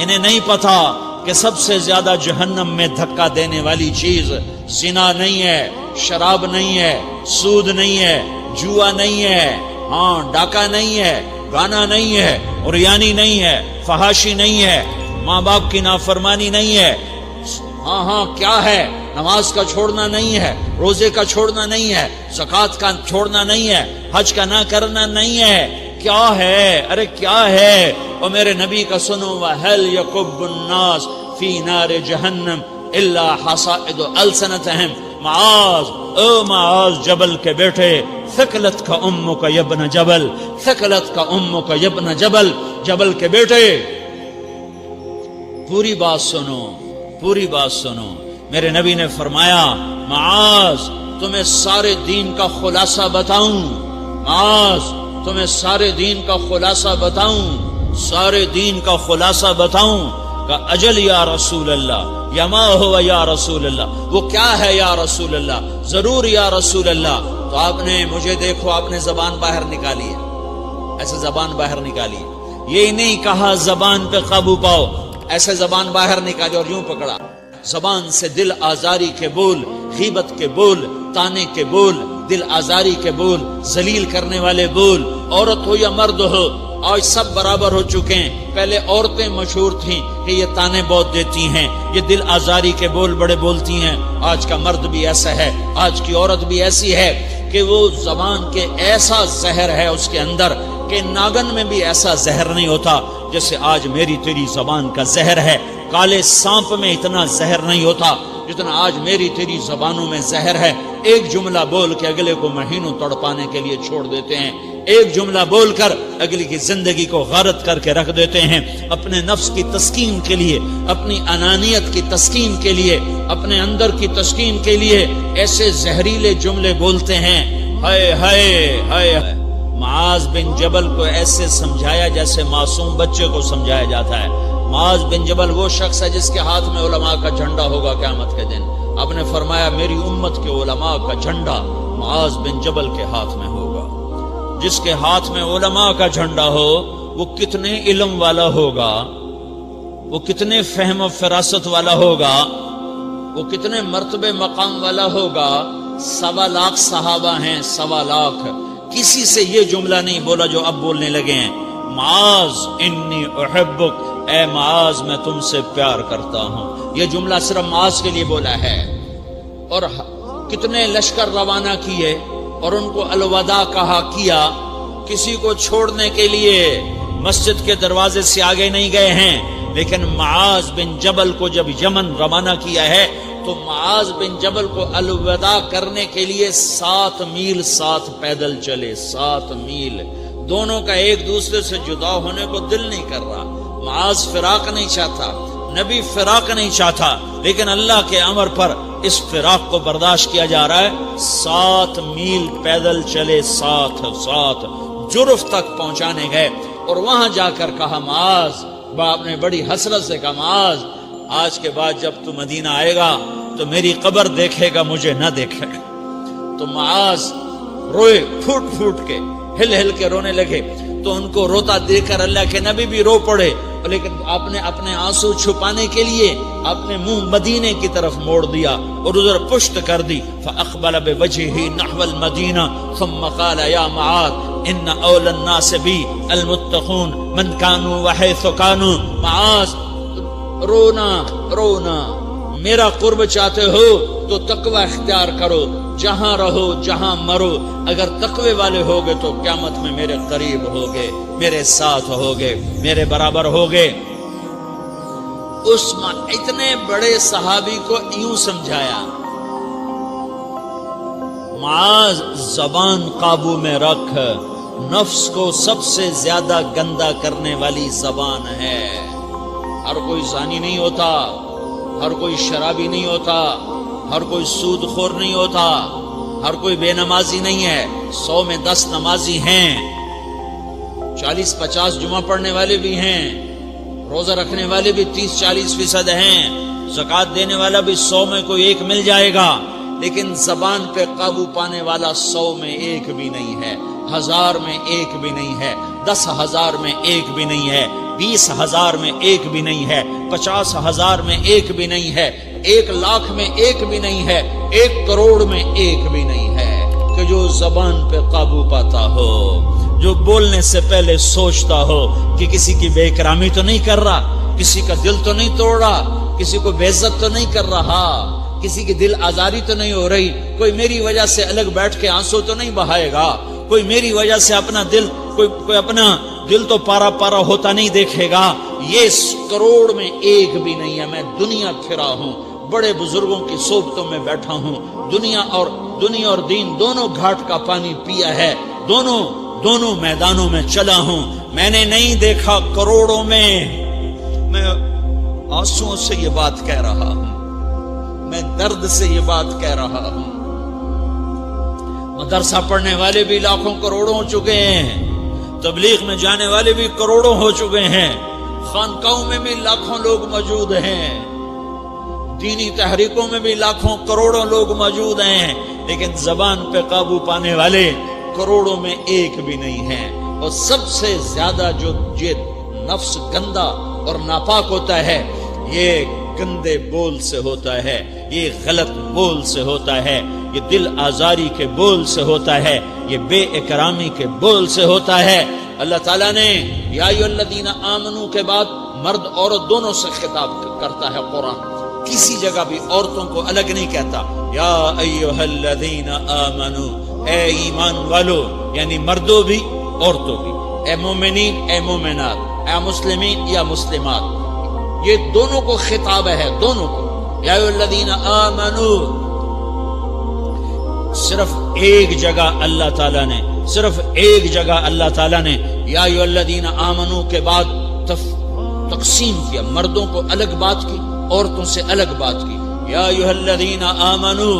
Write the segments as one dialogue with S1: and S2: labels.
S1: انہیں نہیں پتا کہ سب سے زیادہ جہنم میں دھکا دینے والی چیز زنا نہیں ہے، شراب نہیں ہے، سود نہیں ہے، جوا نہیں ہے، ہاں ڈاکہ نہیں ہے، گانا نہیں ہے، عریانی نہیں ہے، فحاشی نہیں ہے، ماں باپ کی نافرمانی نہیں ہے، ہاں کیا ہے، نماز کا چھوڑنا نہیں ہے، روزے کا چھوڑنا نہیں ہے، زکوٰۃ کا چھوڑنا نہیں ہے، حج کا نہ کرنا نہیں ہے، کیا ہے، ارے کیا ہے؟ اور میرے نبی کا سنو، وَهَلْ يَكُبُّ النَّاسُ فِي نَارِ جَهَنَّمَ إِلَّا حَصَائِدُ أَلْسِنَتِهِمْ۔ معاذ، او معاذ جبل کے بیٹے، ثقلت کا امک یبن جبل، ثقلت کا امک یبن جبل، جبل کے بیٹے پوری بات سنو، پوری بات سنو۔ میرے نبی نے فرمایا، معاذ تمہیں سارے دین کا خلاصہ بتاؤں، معاذ تمہیں سارے دین کا خلاصہ بتاؤں، سارے دین کا خلاصہ بتاؤں؟ کہ اجل یا رسول اللہ، یا ما ہوا یا رسول اللہ، وہ کیا ہے یا رسول اللہ؟ ضرور یا رسول اللہ۔ تو آپ نے مجھے دیکھو، آپ نے زبان باہر نکالی ہے، ایسے زبان باہر نکالی ہے، یہ نہیں کہا زبان پہ قابو پاؤ، ایسے زبان باہر نکالی اور یوں پکڑا۔ زبان سے دل آزاری کے بول، غیبت کے بول، تانے کے بول، دل آزاری کے بول، ذلیل کرنے والے بول، عورت ہو یا مرد ہو، آج سب برابر ہو چکے ہیں۔ پہلے عورتیں مشہور تھیں کہ یہ تانے بہت دیتی ہیں، یہ دل آزاری کے بول بڑے بولتی ہیں۔ آج کا مرد بھی ایسا ہے، آج کی عورت بھی ایسی ہے کہ وہ زبان کے ایسا زہر ہے اس کے اندر کہ ناگن میں بھی ایسا زہر نہیں ہوتا جیسے آج میری تیری زبان کا زہر ہے۔ کالے سانپ میں اتنا زہر نہیں ہوتا جتنا آج میری تیری زبانوں میں زہر ہے۔ ایک جملہ بول کے اگلے کو مہینوں تڑپانے کے لیے چھوڑ دیتے ہیں، ایک جملہ بول کر اگلی کی زندگی کو غارت کر کے رکھ دیتے ہیں، اپنے نفس کی تسکین کے لیے، اپنی انانیت کی تسکین کے لیے، اپنے اندر کی تسکین کے لیے ایسے زہریلے جملے بولتے ہیں۔ ہائے ہائے ہائے۔ معاذ بن جبل کو ایسے سمجھایا جیسے معصوم بچے کو سمجھایا جاتا ہے۔ معاذ بن جبل وہ شخص ہے جس کے ہاتھ میں علماء کا جھنڈا ہوگا قیامت کے دن۔ آپ نے فرمایا میری امت کے علماء کا جھنڈا معاذ بن جبل کے ہاتھ میں ہوگا۔ جس کے ہاتھ میں علماء کا جھنڈا ہو وہ کتنے علم والا ہوگا، وہ کتنے فہم و فراست والا ہوگا، وہ کتنے مرتبے مقام والا ہوگا۔ 1.25 لاکھ صحابہ ہیں، 1.25 لاکھ، کسی سے یہ جملہ نہیں بولا جو اب بولنے لگے ہیں۔ معاذ انی احبک، اے معاذ میں تم سے پیار کرتا ہوں، یہ جملہ صرف معاذ کے لیے بولا ہے۔ اور کتنے لشکر روانہ کیے اور ان کو الوداع کہا کیا، کسی کو چھوڑنے کے لیے مسجد کے دروازے سے آگے نہیں گئے ہیں، لیکن معاذ بن جبل کو جب یمن روانہ کیا ہے تو معاذ بن جبل کو الوداع کرنے کے لیے 7 میل 7 پیدل چلے، 7 میل۔ دونوں کا ایک دوسرے سے جدا ہونے کو دل نہیں کر رہا۔ معاذ فراق نہیں چاہتا، نبی فراق نہیں چاہتا، لیکن اللہ کے امر پر اس فراق کو برداشت کیا جا رہا ہے۔ 7 میل پیدل چلے، 7 جرف تک پہنچانے گئے اور وہاں جا کر کہا معاذ، باپ نے بڑی حسرت سے کہا معاذ آج کے بعد جب تو مدینہ آئے گا تو میری قبر دیکھے گا، مجھے نہ دیکھے گا۔ تو معاذ روئے، پھوٹ پھوٹ کے، ہل ہل کے رونے لگے۔ تو ان کو روتا دیکھ کر اللہ کے نبی بھی رو پڑے، لیکن آپ نے اپنے آنسو چھپانے کے لیے اپنے منہ مدینے کی طرف موڑ دیا اور ادھر پشت کر دی۔ فاقبل بوجهه نحو المدینہ ثم قال یا معاذ ان اول الناس بی المتقون من كانوا وحيث كانوا۔ معاذ رونا رونا، میرا قرب چاہتے ہو تو تقوی اختیار کرو، جہاں رہو جہاں مرو، اگر تقوی والے ہوگے تو قیامت میں میرے قریب ہوگے، میرے ساتھ ہوگے، میرے برابر ہوگے۔ اس اتنے بڑے صحابی کو یوں سمجھایا، معاذ زبان قابو میں رکھ، نفس کو سب سے زیادہ گندا کرنے والی زبان ہے۔ ہر کوئی زانی نہیں ہوتا، ہر کوئی شرابی نہیں ہوتا، ہر کوئی سود خور نہیں ہوتا، ہر کوئی بے نمازی نہیں ہے۔ 100 میں 10 نمازی ہیں، 40-50 جمعہ پڑھنے والے بھی ہیں، روزہ رکھنے والے بھی 30-40% ہیں، زکوٰۃ دینے والا بھی 100 میں کوئی ایک مل جائے گا، لیکن زبان پہ قابو پانے والا 100 میں ایک بھی نہیں ہے، 1000 میں ایک بھی نہیں ہے، 10,000 میں ایک بھی نہیں ہے، 20,000 میں ایک بھی نہیں ہے، 50,000 میں ایک بھی نہیں ہے، 1,00,000 میں ایک بھی نہیں ہے، 1 کروڑ میں ایک بھی نہیں ہے کہ جو زبان پہ قابو پاتا ہو، جو بولنے سے پہلے سوچتا ہو کہ کسی کی بے اکرامی تو نہیں کر رہا، کسی کا دل تو نہیں توڑ رہا، کسی کو بے عزت تو نہیں کر رہا، کسی کی دل آزاری تو نہیں ہو رہی، کوئی میری وجہ سے الگ بیٹھ کے آنسو تو نہیں بہائے گا، کوئی میری وجہ سے اپنا دل کوئی اپنا دل تو پارا پارا ہوتا نہیں دیکھے گا۔ یہ 1 کروڑ میں ایک بھی نہیں ہے۔ میں دنیا پھرا ہوں، بڑے بزرگوں کی صحبتوں میں بیٹھا ہوں، دنیا اور دین دونوں گھاٹ کا پانی پیا ہے، دونوں میدانوں میں چلا ہوں، میں نے نہیں دیکھا کروڑوں میں۔ میں آنسوؤں سے یہ بات کہہ رہا ہوں، میں درد سے یہ بات کہہ رہا ہوں۔ مدرسہ پڑھنے والے بھی لاکھوں کروڑوں ہو چکے ہیں، تبلیغ میں جانے والے بھی کروڑوں ہو چکے ہیں، خانقاہوں میں بھی لاکھوں لوگ موجود ہیں، دینی تحریکوں میں بھی لاکھوں کروڑوں لوگ موجود ہیں، لیکن زبان پہ قابو پانے والے کروڑوں میں ایک بھی نہیں ہیں۔ اور سب سے زیادہ جو یہ نفس گندا اور ناپاک ہوتا ہے، یہ گندے بول سے ہوتا ہے، یہ غلط بول سے ہوتا ہے، یہ دل آزاری کے بول سے ہوتا ہے، یہ بے اکرامی کے بول سے ہوتا ہے۔ اللہ تعالیٰ نے یا ایھا الذین آمنو کے بعد مرد عورت دونوں سے خطاب کرتا ہے قرآن، کسی جگہ بھی عورتوں کو الگ نہیں کہتا۔ یا ایھا الذین آمنو، اے ایمان والو، یعنی مردوں بھی عورتوں بھی، اے مومنین اے مومنات، اے مسلمین یا مسلمات، یہ دونوں کو خطاب ہے، دونوں کو۔ یا ایھا الذین آمنو، صرف ایک جگہ اللہ تعالیٰ نے یا ایھا الذین آمنو کے بعد تقسیم کیا، مردوں کو الگ بات کی، عورتوں سے الگ بات کی۔ یا ایھا الذین آمنو،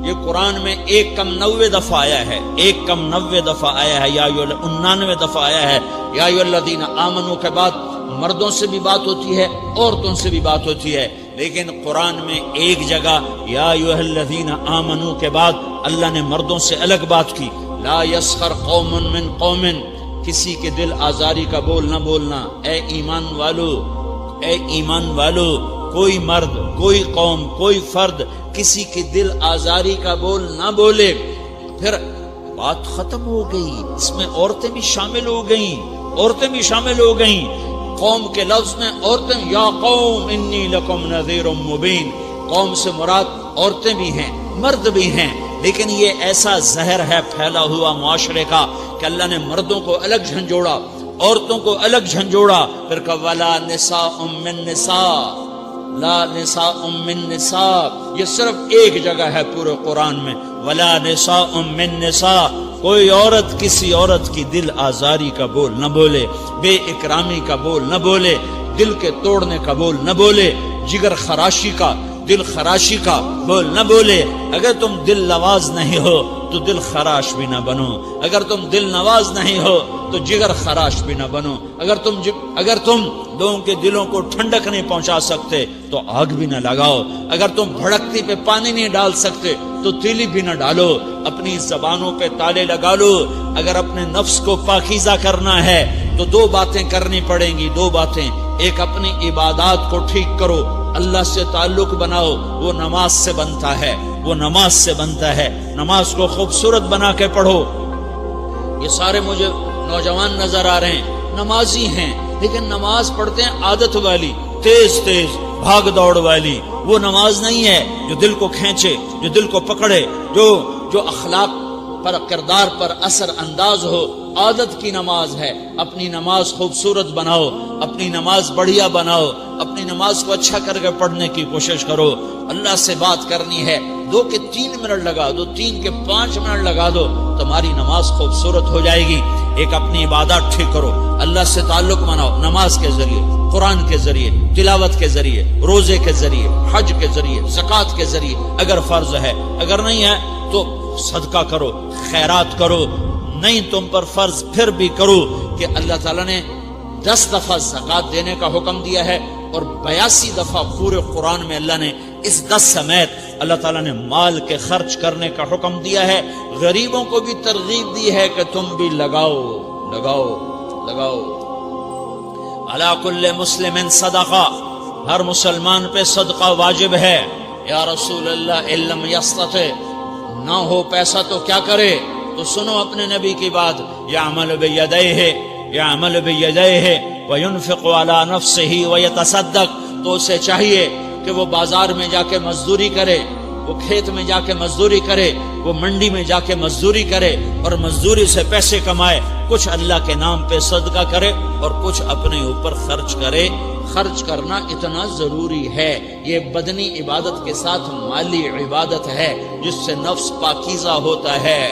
S1: یہ قرآن میں 1 دفعہ آیا ہے، 1 دفعہ آیا ہے، یا 99 دفعہ آیا ہے۔ یا ایھا الذین آمنو کے بعد مردوں سے بھی بات ہوتی ہے، عورتوں سے بھی بات ہوتی ہے، لیکن قرآن میں ایک جگہ یا ایھا الذین آمنو کے بعد اللہ نے مردوں سے الگ بات کی۔ لا یسخر قوم من قوم، کسی کے دل آزاری کا بول نہ بولنا۔ اے ایمان والو، کوئی مرد، کوئی قوم، کوئی فرد کسی کی دل آزاری کا بول نہ بولے۔ پھر بات ختم ہو گئی، اس میں عورتیں بھی شامل ہو گئیں، قوم کے لفظ میں عورتیں، یا قوم انی لکم نذیر مبین، قوم سے مراد عورتیں بھی ہیں، مرد بھی ہیں، لیکن یہ ایسا زہر ہے پھیلا ہوا معاشرے کا کہ اللہ نے مردوں کو الگ جھنجھوڑا، عورتوں کو الگ جھنجھوڑا، پھر کہا ولا نساء من نساء، لا نساء من نساء، یہ صرف ایک جگہ ہے پورے قرآن میں، ولا نساء من نساء، کوئی عورت کسی عورت کی دل آزاری کا بول نہ بولے، بے اکرامی کا بول نہ بولے، دل کے توڑنے کا بول نہ بولے، جگر خراشی کا، دل خراشی کا بول نہ بولے۔ اگر تم دل نواز نہیں ہو تو دل خراش بھی نہ بنو، اگر تم دل نواز نہیں ہو تو جگر خراش بھی نہ بنو، اگر تم لوگوں کے دلوں کو ٹھنڈک نہیں پہنچا سکتے تو آگ بھی نہ لگاؤ، اگر تم بھڑکتی پہ پانی نہیں ڈال سکتے تو تیلی بھی نہ ڈالو، اپنی زبانوں پہ تالے لگا لو۔ اگر اپنے نفس کو پاکیزہ کرنا ہے تو 2 باتیں کرنی پڑیں گی، 2 باتیں، ایک اپنی عبادات کو ٹھیک کرو، اللہ سے تعلق بناؤ، وہ نماز سے بنتا ہے، نماز کو خوبصورت بنا کے پڑھو۔ یہ سارے مجھے نوجوان نظر آ رہے ہیں، نمازی ہیں، لیکن نماز پڑھتے ہیں عادت والی، تیز بھاگ دوڑ والی، وہ نماز نہیں ہے جو دل کو کھینچے، جو دل کو پکڑے، جو اخلاق پر، کردار پر اثر انداز ہو۔ عادت کی نماز ہے، اپنی نماز خوبصورت بناؤ، اپنی نماز بڑھیا بناؤ، اپنی نماز کو اچھا کر کے پڑھنے کی کوشش کرو۔ اللہ سے بات کرنی ہے، 2 کے 3 منٹ لگا دو، 3 کے 5 منٹ لگا دو، تمہاری نماز خوبصورت ہو جائے گی۔ ایک اپنی عبادات ٹھیک کرو، اللہ سے تعلق بناؤ، نماز کے ذریعے، قرآن کے ذریعے، تلاوت کے ذریعے، روزے کے ذریعے، حج کے ذریعے، زکوٰۃ کے ذریعے، اگر فرض ہے، اگر نہیں ہے تو صدقہ کرو، خیرات کرو، نہیں تم پر فرض پھر بھی کرو، کہ اللہ تعالیٰ نے 10 دفعہ زکوٰۃ دینے کا حکم دیا ہے، اور 82 دفعہ پورے قرآن میں اللہ نے اس 10 سمیت اللہ تعالیٰ نے مال کے خرچ کرنے کا حکم دیا ہے، غریبوں کو بھی ترغیب دی ہے کہ تم بھی لگاؤ لگاؤ لگاؤ۔ علی کل مسلم صدقہ، ہر مسلمان پہ صدقہ واجب ہے۔ یا رسول اللہ ان لم یستطع، نہ ہو پیسہ تو کیا کرے؟ تو سنو اپنے نبی کی بات، یعمل بیدیہ، یعمل بیدیہ وینفق علی نفسہ ویتصدق، تو اسے چاہیے کہ وہ بازار میں جا کے مزدوری کرے، وہ کھیت میں جا کے مزدوری کرے، وہ منڈی میں جا کے مزدوری کرے اور مزدوری سے پیسے کمائے، کچھ اللہ کے نام پہ صدقہ کرے اور کچھ اپنے اوپر خرچ کرے۔ خرچ کرنا اتنا ضروری ہے، یہ بدنی عبادت کے ساتھ مالی عبادت ہے جس سے نفس پاکیزہ ہوتا ہے۔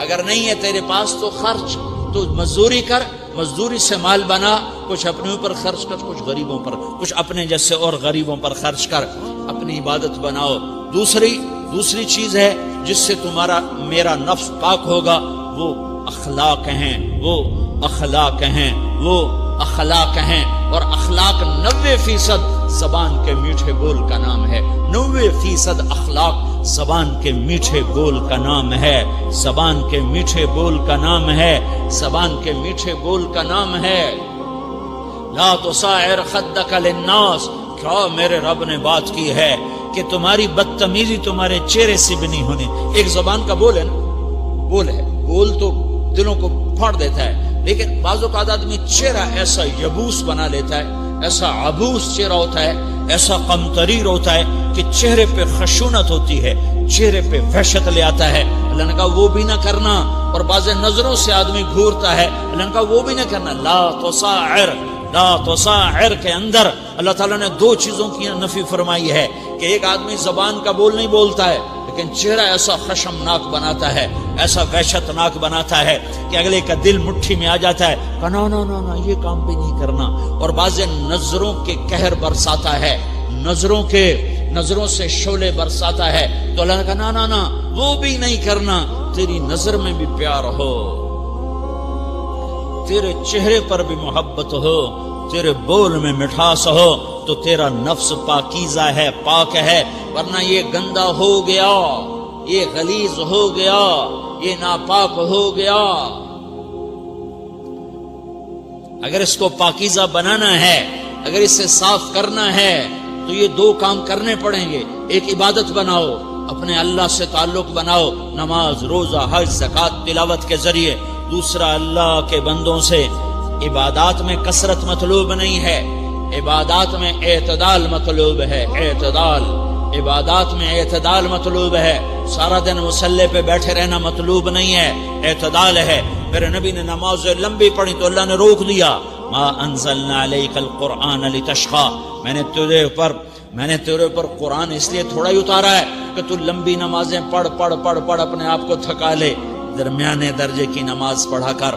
S1: اگر نہیں ہے تیرے پاس تو خرچ، تو مزدوری کر، مزدوری سے مال بنا، کچھ اپنے اوپر خرچ کر، کچھ غریبوں پر، کچھ اپنے جیسے اور غریبوں پر خرچ کر، اپنی عبادت بناؤ۔ دوسری چیز ہے جس سے تمہارا میرا نفس پاک ہوگا، وہ اخلاق ہیں، وہ اخلاق ہیں، وہ اخلاق ہیں، اور اخلاق 90% زبان کے میٹھے بول کا نام ہے۔ 90% اخلاق زبان کے میٹھے بول کا نام ہے، زبان کے میٹھے بول کا نام ہے، زبان کے میٹھے بول کا نام ہے۔ لا تصاعر خدک للناس، کیا میرے رب نے بات کی ہے کہ تمہاری بدتمیزی تمہارے چہرے سے بھی نہیں ہونی۔ ایک زبان کا بول ہے نا، بول ہے، بول تو دلوں کو پھاڑ دیتا ہے، لیکن بعض اوقات آدمی چہرہ ایسا یبوس بنا لیتا ہے، ایسا عبوس چہرہ ہوتا ہے، ایسا قمطریر ہوتا ہے کہ چہرے پہ خشونت ہوتی ہے، چہرے پہ وحشت لے آتا ہے۔ اللہ نے کہا وہ بھی نہ کرنا، اور بعض نظروں سے آدمی گھورتا ہے، اللہ نے کہا وہ بھی نہ کرنا۔ لا تصاعر، لا تصاعر کے اندر اللہ تعالیٰ نے 2 چیزوں کی نفی فرمائی ہے کہ ایک آدمی زبان کا بول نہیں بولتا ہے لیکن چہرہ ایسا خشمناک بناتا ہے، ایسا وحشتناک بناتا ہے کہ اگلے کا دل مٹھی میں آ جاتا ہے کہ نا نا نا نا یہ کام بھی نہیں کرنا۔ اور بعض نظروں کے قہر برساتا ہے، نظروں سے شعلے برساتا ہے، تو اللہ نے کہا نا نا نا وہ بھی نہیں کرنا۔ تیری نظر میں بھی پیار ہو، تیرے چہرے پر بھی محبت ہو، تیرے بول میں مٹھاس ہو، تو تیرا نفس پاکیزہ ہے، پاک ہے۔ ورنہ یہ گندا ہو گیا، یہ غلیظ ہو گیا، یہ ناپاک ہو گیا۔ اگر اس کو پاکیزہ بنانا ہے، اگر اسے صاف کرنا ہے تو یہ 2 کام کرنے پڑیں گے۔ ایک عبادت بناؤ، اپنے اللہ سے تعلق بناؤ، نماز، روزہ، حج، زکوٰۃ، تلاوت کے ذریعے۔ دوسرا، اللہ کے بندوں سے عبادات میں کثرت مطلوب نہیں ہے، عبادات میں اعتدال مطلوب ہے، اعتدال، عبادات میں اعتدال مطلوب ہے۔ سارا دن مصلی پہ بیٹھے رہنا مطلوب نہیں ہے، اعتدال ہے۔ میرے نبی نے نماز لمبی پڑھی تو اللہ نے روک دیا، ما انزلنا علیک القرآن لتشقی، میں نے تیرے اوپر قرآن اس لیے تھوڑا ہی اتارا ہے کہ تو لمبی نمازیں پڑھ اپنے آپ کو تھکا لے، درمیانے درجے کی نماز پڑھا کر۔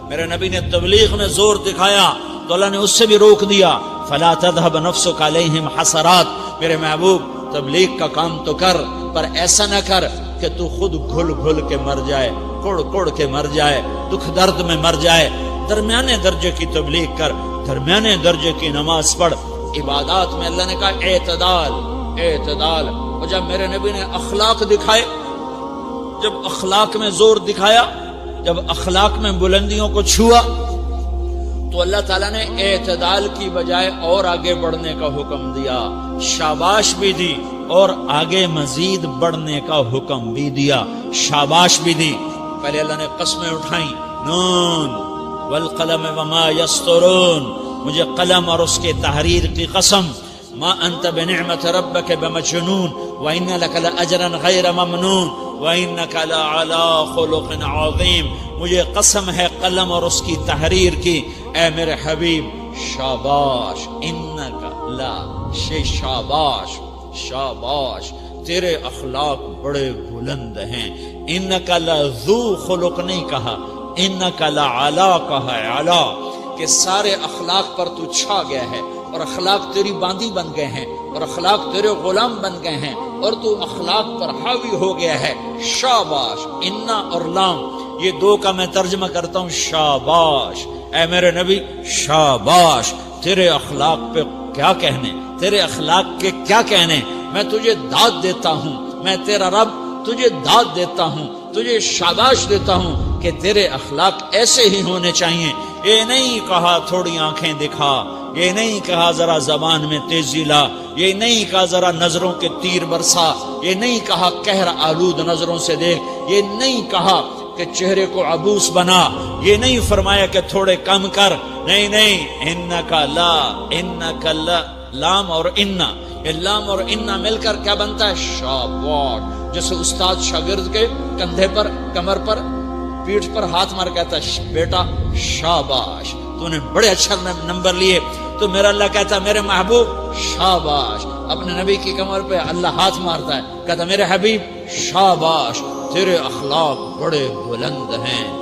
S1: میرے نبی نے تبلیغ میں زور دکھایا تو اللہ نے اس سے بھی روک دیا، فلا تذهب نفسك علیہم حسرات، میرے محبوب تبلیغ کا کام تو کر، پر ایسا نہ کر کہ تو خود گھل کے مر جائے، کڑ کے مر جائے، دکھ درد میں مر جائے۔ درمیانے درجے کی تبلیغ کر، درمیانے درجے کی نماز پڑھ۔ عبادات میں اللہ نے کہا اعتدال، اعتدال۔ اور جب میرے نبی نے اخلاق دکھائے، جب اخلاق میں زور دکھایا، جب اخلاق میں بلندیوں کو چھوا، تو اللہ تعالیٰ نے اعتدال کی بجائے اور آگے بڑھنے کا حکم دیا، شاباش بھی دی اور آگے مزید بڑھنے کا حکم بھی دیا، شاباش بھی دی۔ پہلے اللہ نے قسمیں اٹھائیں، نون والقلم وما یسطرون، مجھے قلم اور اس کے تحریر کی قسم، ما انت بنعمت ربک بمجنون وان لک لاجرا غیر ممنون وانک لعلی خلق عظیم، مجھے قسم ہے قلم اور اس کی تحریر کی، اے میرے حبیب شاباش، انک لا شاباش، شاباش، تیرے اخلاق بڑے بلند ہیں۔ انک لذو خلق نہیں کہا، انک لعلی کہا، علا، کہ سارے اخلاق پر تو چھا گیا ہے، اور اخلاق تیری باندی بن گئے ہیں، اور اخلاق تیرے غلام بن گئے ہیں، اور تو اخلاق پر حاوی ہو گیا ہے۔ شاباش، انا اور لام، یہ 2 کا میں ترجمہ کرتا ہوں، شاباش، اے میرے نبی شاباش، تیرے اخلاق پہ کیا کہنے، تیرے اخلاق کے کیا کہنے، میں تجھے داد دیتا ہوں، میں تیرا رب تجھے داد دیتا ہوں، تجھے شاباش دیتا ہوں کہ تیرے اخلاق ایسے ہی ہونے چاہیے۔ یہ نہیں کہا تھوڑی آنکھیں دکھا، یہ نہیں کہا ذرا زبان میں تیزی لا، یہ نہیں کہا ذرا نظروں کے تیر برسا، یہ نہیں کہا قہر آلود نظروں سے دیکھ، یہ نہیں کہا کہ چہرے کو عبوس بنا، یہ نہیں فرمایا کہ تھوڑے کم کر، نہیں نہیں، انکا لا، انکا لا، لام اور انا، یہ لام اور انا مل کر کیا بنتا ہے؟ شاباش۔ جیسے استاد شاگرد کے کندھے پر، کمر پر، پیٹھ پر ہاتھ مار کہتا ہے بیٹا شاباش، تو نے بڑے اچھا نمبر لیے، تو میرا اللہ کہتا ہے میرے محبوب شاباش۔ اپنے نبی کی کمر پہ اللہ ہاتھ مارتا ہے، کہتا میرے حبیب شاباش، تیرے اخلاق بڑے بلند ہیں۔